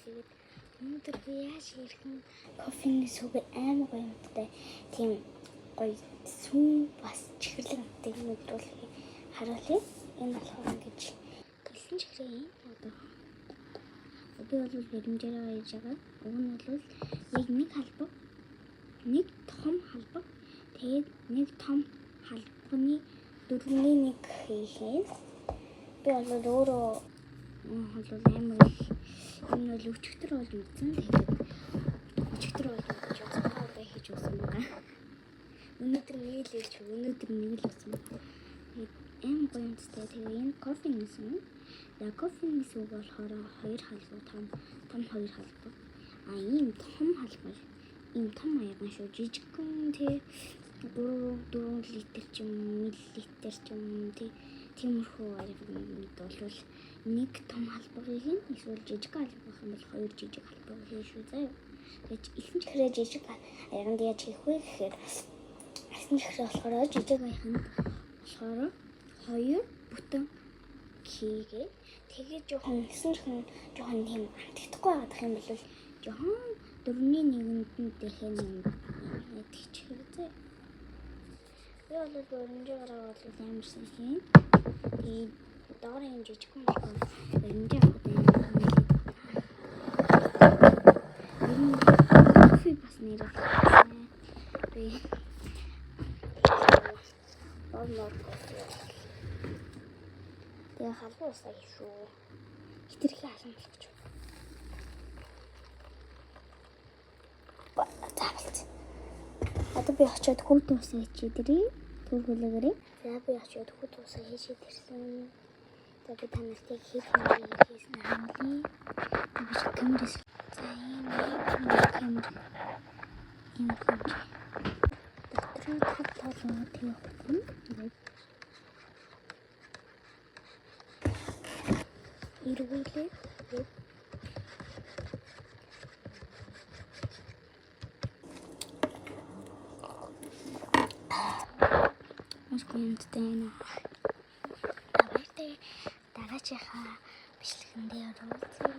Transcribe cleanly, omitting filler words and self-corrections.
Тэгээд өнөөдөр би яаж ирхэн кофений сүг амар гоё юмтай тийм гоё сүүн бас чихэрлэгтэй мэдрүүлээ харуулъя. Энэ болохоор ингэж гэлэн чихрээ одоо би бол бэлэмжээрээ байж байгаа. Уг нь бол яг нэг халбаг, нэг том халбаг, тэгээд нэг том халбагны дөрөвний нэг хийхээ. Би бол өөрөө амар энэ бол өчигдөр болж мэдсэн. Тэгээд өчигдөр болж мэдэж байгаа хийж өгсөн байгаа. Өнөөдөр нэг л хийж өнөөдөр нэг л өгсөн. Эм гоёмстай тэгээ энэ кофе нэсэн. Яг кофе нэсүү болохоор хоёр халбаг том хоёр халбаг. Ийм том халбаг. Ийм том аяган шүү. Жижигхэн тий 4 литр ч юм миллилитр ч юм тий тиймэрхүү аягнууд бол нэг том халбагыг эсвэл жижиг халбаг юм бол хоёр жижиг халбаг хийх шүү заяа. Гэж ихэнх хэрэг жижиг аяганд яаж хийх вэ гэхээр ихэнх хэрэг болохоор жижиг аяганд болохоор хоёр бүтэн хийгээ. Тэгээ жоохон нэсэрхэн жоохон тийм антихдахгүй байгаадах юм бол жоохон 4-1-нд дэхэн юм тэгч хэрэгцээ. Би бол бөрөнжөөрөө бол ямарсан хийн. Тэгээд доорын юм жижигхэн болохоор бөрөнжөө кофе бас нэрээ. Би кофе. Тэгээ халуун усаа шүү. Хитрхи халамжлагч. Заавалч. Одоо би очиод хүүт усаа хийчихэрээ. Төргөлөөрэй. За би очиод хүүт усаа хийжээд ирсэн. За би танарт яг хийх хийсэн хамлаа. Би камерас. За ийм дотроо толгой тавьсан. Иргүүлээ. Москвинтэй нэ. Давайте дараачихаа бичлэгэндээ оруулъя.